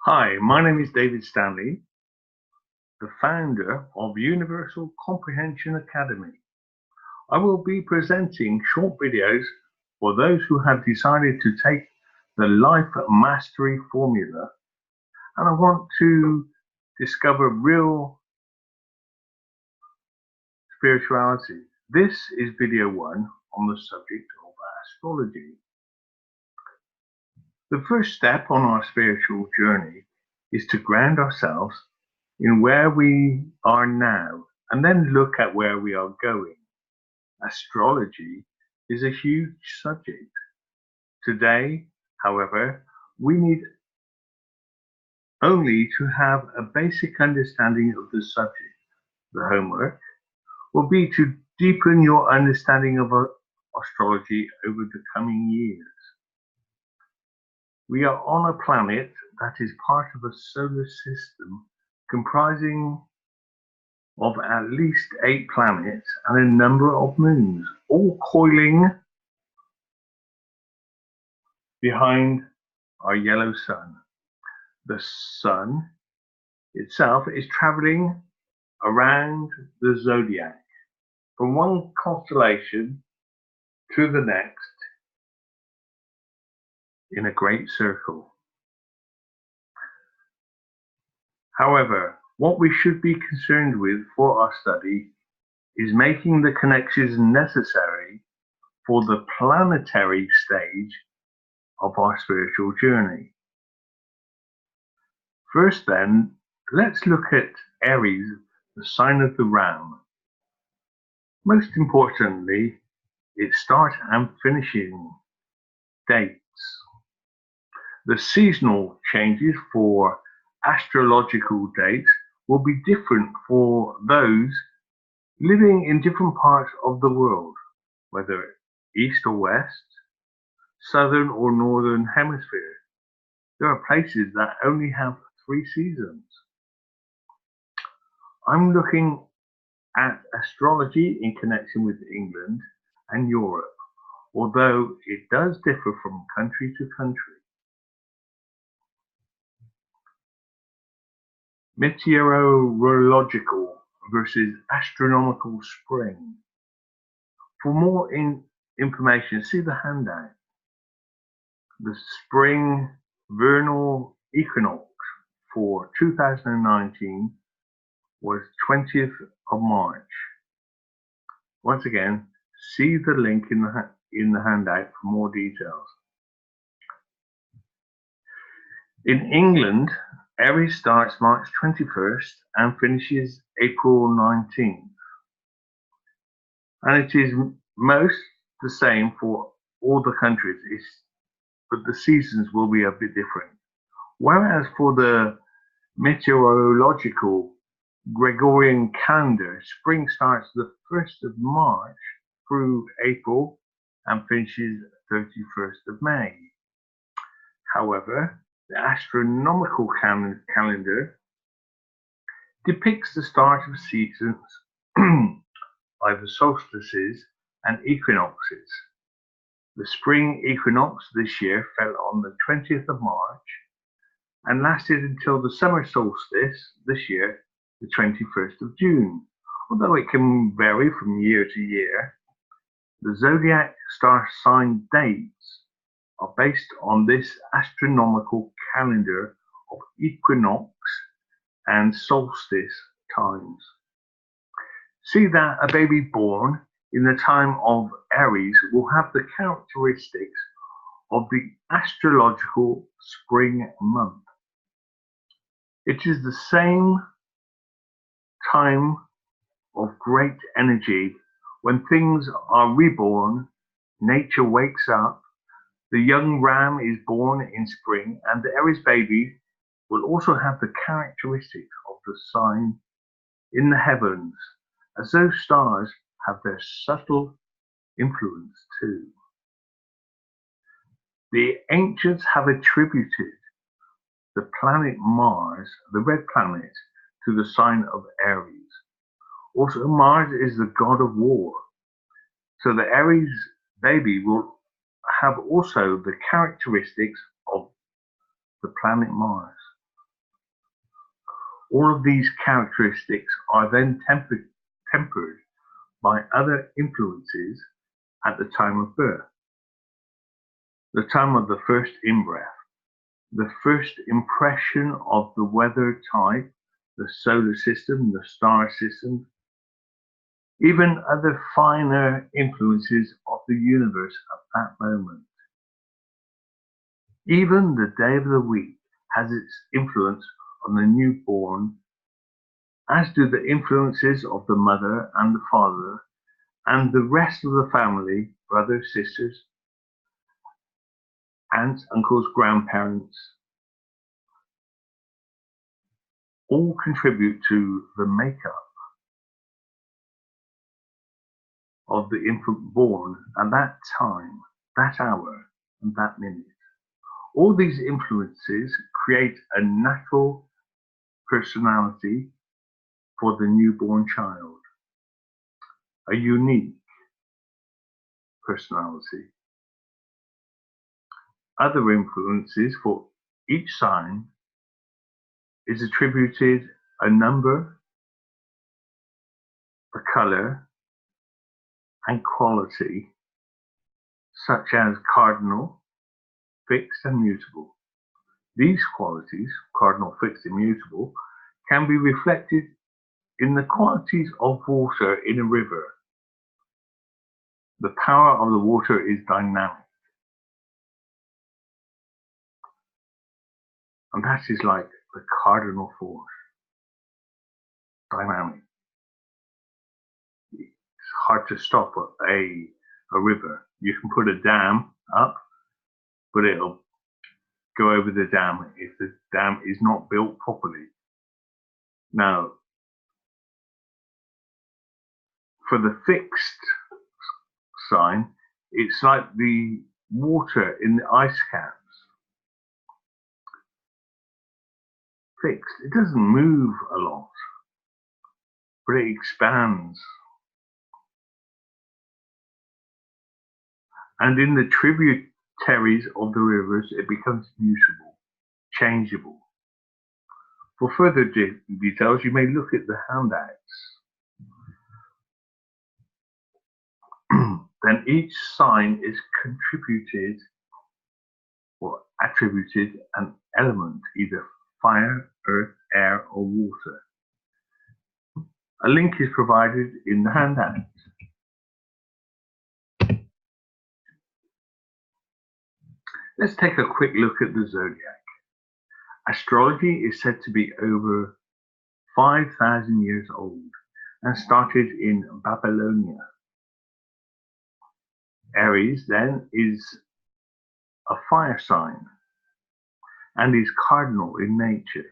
Hi, my name is David Stanley, the founder of Universal Comprehension Academy. I will be presenting short videos for those who have decided to take the Life Mastery Formula and I want to discover real spirituality. This is video 1 on the subject of astrology. The first step on our spiritual journey is to ground ourselves in where we are now and then look at where we are going. Astrology is a huge subject. Today, however, we need only to have a basic understanding of the subject. The homework will be to deepen your understanding of astrology over the coming years. We are on a planet that is part of a solar system comprising of at least 8 planets and a number of moons, all coiling behind our yellow sun. The sun itself is traveling around the zodiac from one constellation to the next in a great circle. However, what we should be concerned with for our study is making the connections necessary for the planetary stage of our spiritual journey. First then, let's look at Aries, the sign of the ram. Most importantly, its start and finishing dates. The seasonal changes for astrological dates will be different for those living in different parts of the world, whether east or west, southern or northern hemisphere. There are places that only have 3 seasons. I'm looking at astrology in connection with England and Europe, although it does differ from country to country. Meteorological versus astronomical spring. For more information, see the handout. The spring vernal equinox for 2019 was 20th of March. Once again, see the link in the handout for more details. In England, Aries starts March 21st and finishes April 19th. And it is most the same for all the countries, but the seasons will be a bit different. Whereas for the meteorological Gregorian calendar, spring starts the 1st of March through April and finishes 31st of May. However, the astronomical calendar depicts the start of seasons by the solstices and equinoxes. The spring equinox this year fell on the 20th of March and lasted until the summer solstice this year, the 21st of June. Although it can vary from year to year, the zodiac star sign dates are based on this astronomical calendar of equinox and solstice times. See that a baby born in the time of Aries will have the characteristics of the astrological spring month. It is the same time of great energy when things are reborn, nature wakes up, the young ram is born in spring, and the Aries baby will also have the characteristics of the sign in the heavens, as those stars have their subtle influence too. The ancients have attributed the planet Mars, the red planet, to the sign of Aries. Also, Mars is the god of war, so the Aries baby will have also the characteristics of the planet Mars. All of these characteristics are then tempered by other influences at the time of birth, the time of the first in-breath, the first impression of the weather type, the solar system, the star system, even other finer influences of the universe at that moment. Even the day of the week has its influence on the newborn, as do the influences of the mother and the father and the rest of the family, brothers, sisters, aunts, uncles, grandparents, all contribute to the makeup of the infant born at that time, that hour, and that minute. All these influences create a natural personality for the newborn child, a unique personality. Other influences for each sign is attributed a number, a color, and quality, such as cardinal, fixed, and mutable. These qualities, cardinal, fixed, and mutable, can be reflected in the qualities of water in a river. The power of the water is dynamic. And that is like the cardinal force, dynamic. It's hard to stop a river. You can put a dam up, but it'll go over the dam if the dam is not built properly. Now, for the fixed sign, it's like the water in the ice caps. Fixed. It doesn't move a lot, but it expands. And in the tributaries of the rivers, it becomes mutable, changeable. For further details, you may look at the handouts. Then each sign is contributed or attributed an element, either fire, earth, air, or water. A link is provided in the handout. Let's take a quick look at the zodiac. Astrology is said to be over 5,000 years old and started in Babylonia. Aries then is a fire sign and is cardinal in nature.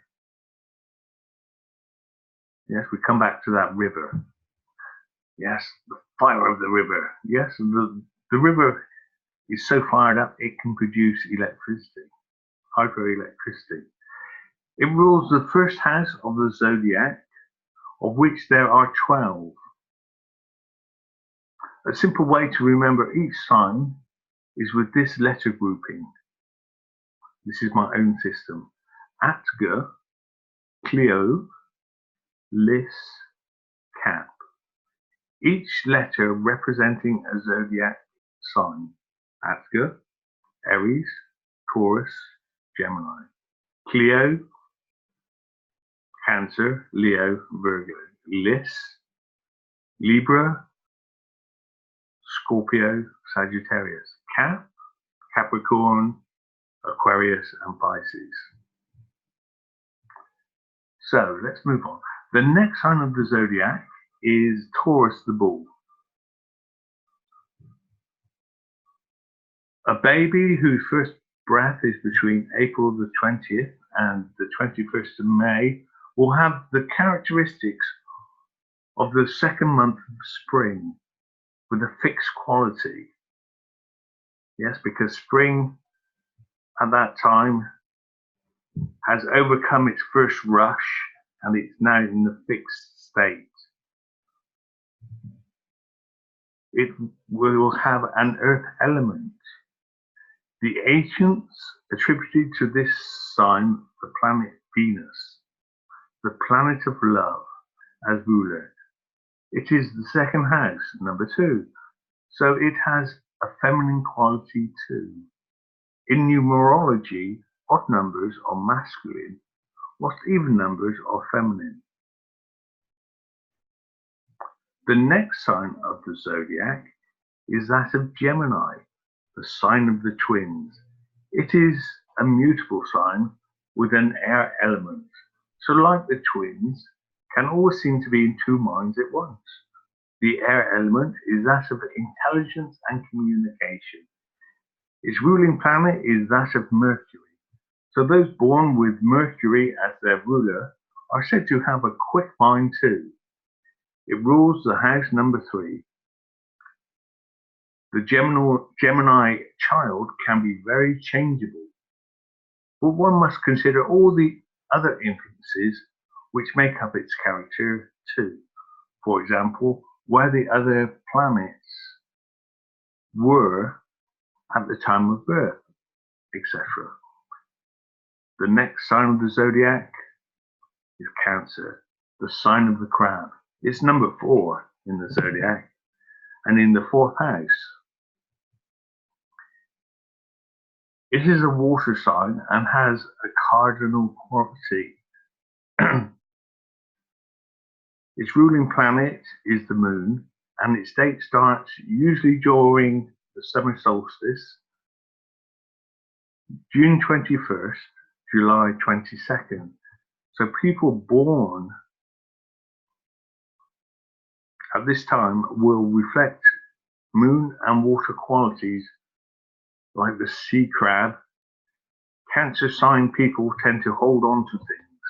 Yes, we come back to that river. Yes, the fire of the river. Yes, the river is so fired up it can produce electricity, hydroelectricity. It rules the first house of the zodiac, of which there are 12. A simple way to remember each sign is with this letter grouping. This is my own system. Atga, Cleo, Lis, Cap. Each letter representing a zodiac sign. Atga, Aries, Taurus, Gemini. Cleo, Cancer, Leo, Virgo. Lis, Libra, Scorpio, Sagittarius. Cap, Capricorn, Aquarius, and Pisces. So let's move on. The next sign of the zodiac is Taurus the bull. A baby whose first breath is between April the 20th and the 21st of May will have the characteristics of the second month of spring with a fixed quality. Yes, because spring at that time has overcome its first rush and it's now in the fixed state. It will have an earth element. The ancients attributed to this sign the planet Venus. the planet of love as ruler. It is the second house, number 2. So it has a feminine quality too. In numerology, odd numbers are masculine, whilst even numbers are feminine. The next sign of the zodiac is that of Gemini, the sign of the twins. It is a mutable sign with an air element, so like the twins, can always seem to be in two minds at once. The air element is that of intelligence and communication. Its ruling planet is that of Mercury, so those born with Mercury as their ruler are said to have a quick mind too. It rules the house number 3. The Gemini child can be very changeable, but one must consider all the other influences which make up its character too. For example, where the other planets were at the time of birth, etc. The next sign of the zodiac is Cancer, the sign of the crab. It's number 4 in the zodiac and in the 4th house. It is a water sign and has a cardinal quality. Its ruling planet is the moon, and its date starts usually during the summer solstice, June 21st, July 22nd. So people born at this time will reflect moon and water qualities like the sea crab. Cancer sign people tend to hold on to things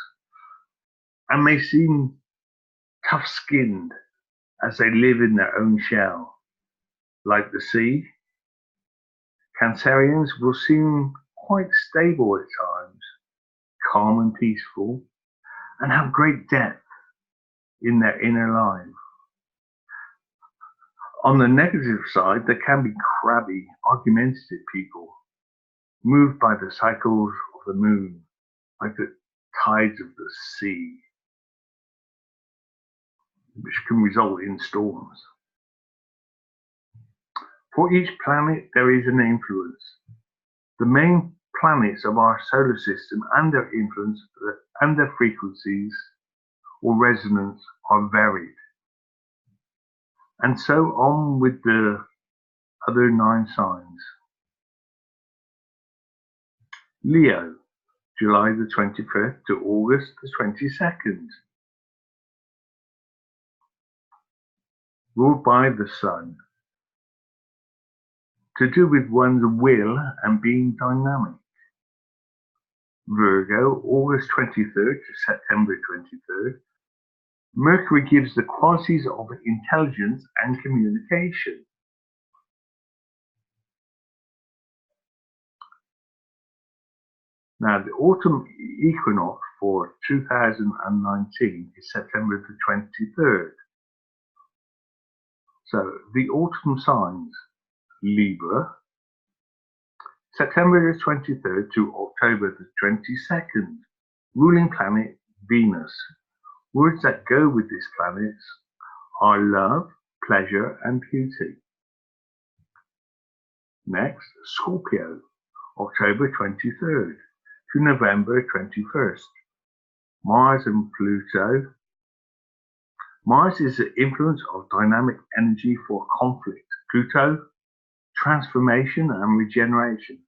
and may seem tough-skinned as they live in their own shell. Like the sea, Cancerians will seem quite stable at times, calm and peaceful, and have great depth in their inner life. On the negative side, there can be crabby, argumentative people, moved by the cycles of the moon, like the tides of the sea, which can result in storms. For each planet, there is an influence. The main planets of our solar system and their influence and their frequencies or resonance are varied. And so on with the other 9 signs. Leo, July the 21st to August the 22nd. Ruled by the sun. To do with one's will and being dynamic. Virgo, August 23rd to September 23rd. Mercury gives the qualities of intelligence and communication. Now, the autumn equinox for 2019 is September the 23rd. So, the autumn signs, Libra, September the 23rd to October the 22nd. Ruling planet, Venus. Words that go with this planet are love, pleasure, and beauty. Next, Scorpio, October 23rd to November 21st. Mars and Pluto. Mars is the influence of dynamic energy for conflict. Pluto, transformation and regeneration.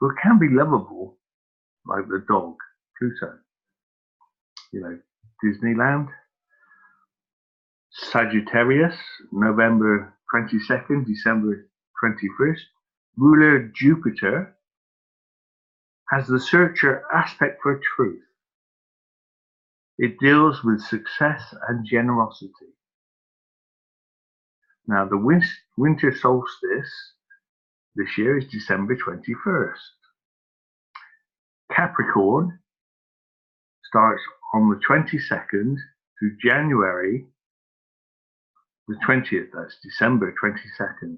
But it can be lovable, like the dog, Pluto. You know, Disneyland. Sagittarius, November 22nd, December 21st. Ruler Jupiter has the searcher aspect for truth. It deals with success and generosity. Now, the winter solstice this year is December 21st. Capricorn starts on the 22nd to January the 20th, that's December 22nd.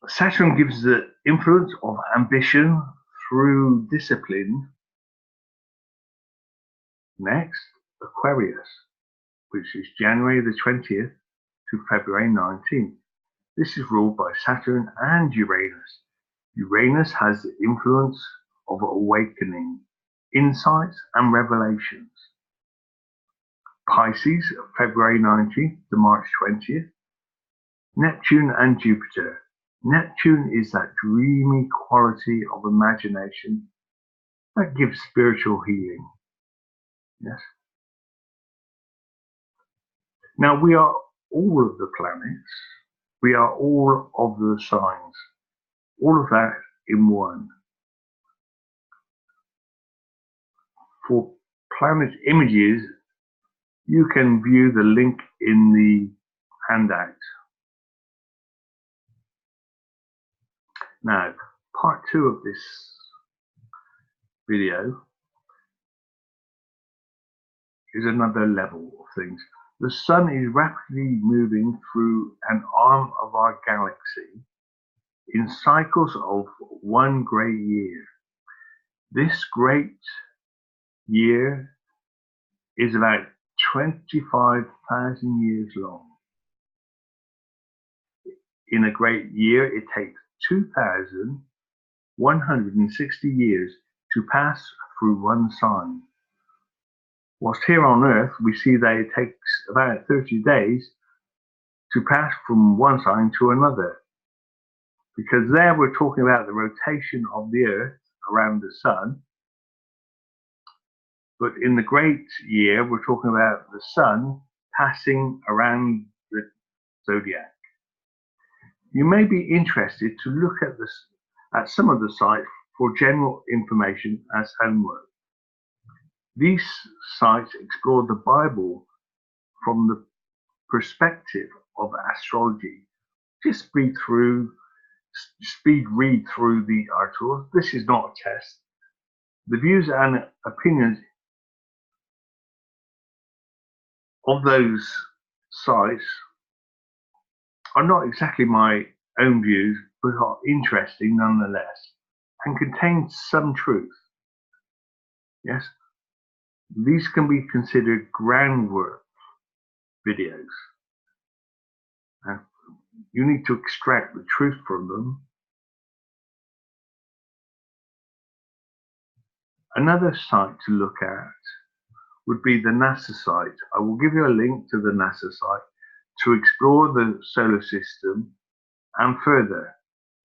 Saturn gives the influence of ambition through discipline Next, Aquarius, which is January the 20th to February 19th. This is ruled by Saturn and Uranus. Uranus has the influence of awakening, insights, and revelations. Pisces, February 19th to March 20th. Neptune and Jupiter. Neptune is that dreamy quality of imagination that gives spiritual healing. Yes. Now we are all of the planets. We are all of the signs. All of that in one. For planet images, you can view the link in the handout. Now, part 2 of this video is another level of things. The sun is rapidly moving through an arm of our galaxy in cycles of one great year. This great year is about 25,000 years long. In a great year, it takes 2,160 years to pass through one sign. Whilst here on Earth, we see that it takes about 30 days to pass from one sign to another. Because there we're talking about the rotation of the Earth around the Sun. But in the great year, we're talking about the Sun passing around the zodiac. You may be interested to look at some of the sites for general information as homework. These sites explore the Bible from the perspective of astrology. Just speed read through the articles. This is not a test. The views and opinions of those sites are not exactly my own views, but are interesting nonetheless and contain some truth. Yes, these can be considered groundwork videos. And you need to extract the truth from them. Another site to look at would be the NASA site. I will give you a link to the NASA site to explore the solar system and further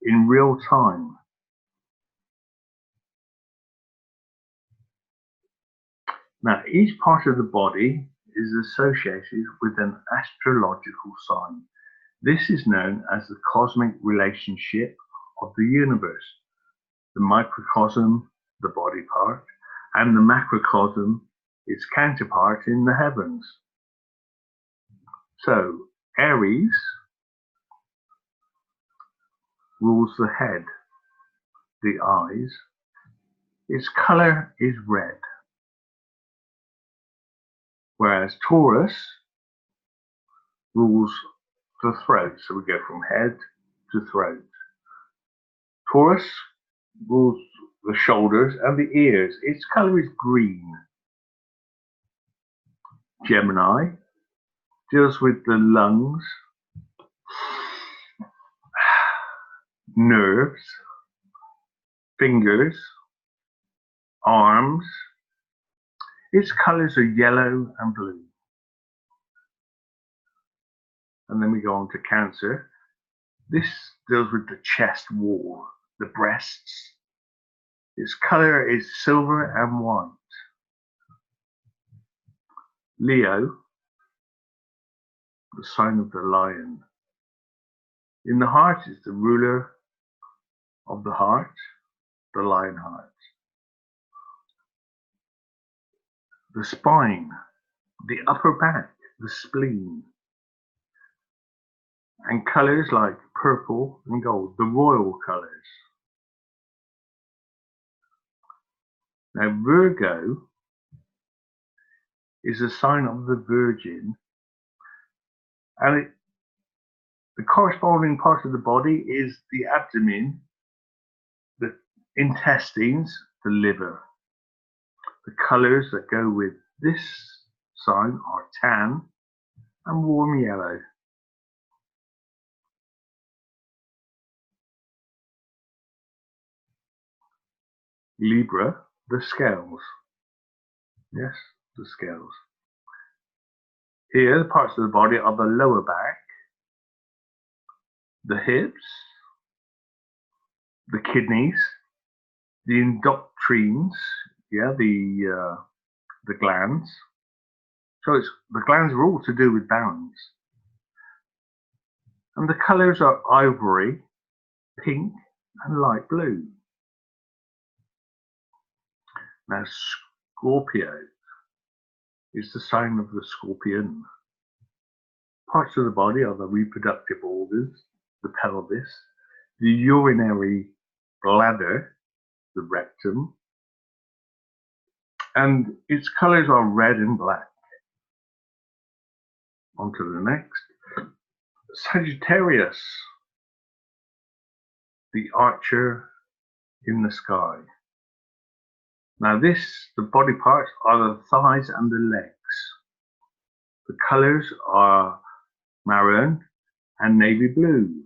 in real time. Now, each part of the body is associated with an astrological sign. This is known as the cosmic relationship of the universe. The microcosm, the body part, and the macrocosm, its counterpart in the heavens. So, Aries rules the head, the eyes. Its color is red. Whereas Taurus rules the throat. So we go from head to throat. Taurus rules the shoulders and the ears. Its color is green. Gemini deals with the lungs, nerves, fingers, arms. Its colors are yellow and blue. And then we go on to Cancer. This deals with the chest wall, the breasts. Its color is silver and white. Leo, the sign of the lion. In the heart is the ruler of the heart, the lion heart. The spine, the upper back, the spleen. And colors like purple and gold, the royal colors. Now Virgo is a sign of the Virgin, and the corresponding part of the body is the abdomen, the intestines, the liver. The colors that go with This sign are tan and warm yellow. Libra, the scales. Yes, the scales. Here, the parts of the body are the lower back, the hips, the kidneys, the endocrines, yeah, the glands. So the glands are all to do with balance. And the colours are ivory, pink, and light blue. Now, Scorpio is the sign of the scorpion. Parts of the body are the reproductive organs, the pelvis, the urinary bladder, the rectum, and its colours are red and black. On to the next. Sagittarius, the archer in the sky. Now the body parts are the thighs and the legs. The colours are maroon and navy blue.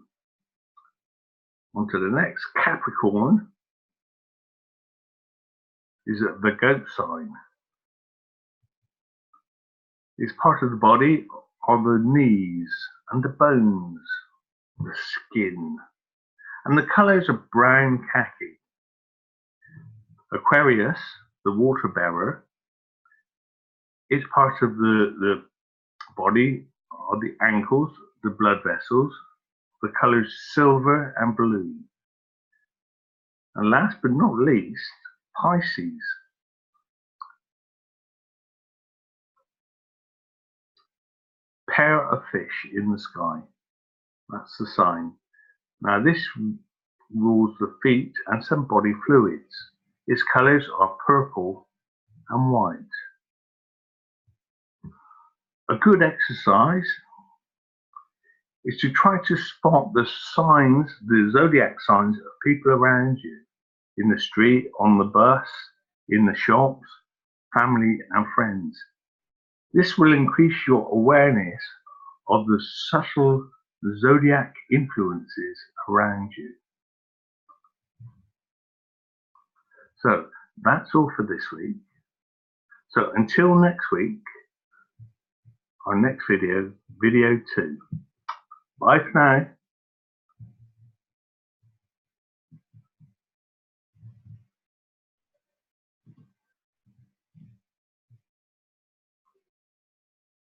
On to the next. Capricorn is the goat sign. This part of the body are the knees and the bones, the skin, and the colours are brown khaki. Aquarius, the water bearer, its part of the body are the ankles, the blood vessels, the colours silver and blue. And last but not least, Pisces. Pair of fish in the sky. That's the sign. Now this rules the feet and some body fluids. Its colours are purple and white. A good exercise is to try to spot the signs, the zodiac signs of people around you, in the street, on the bus, in the shops, family and friends. This will increase your awareness of the subtle zodiac influences around you. So that's all for this week. So until next week, our next video, video 2. Bye for now.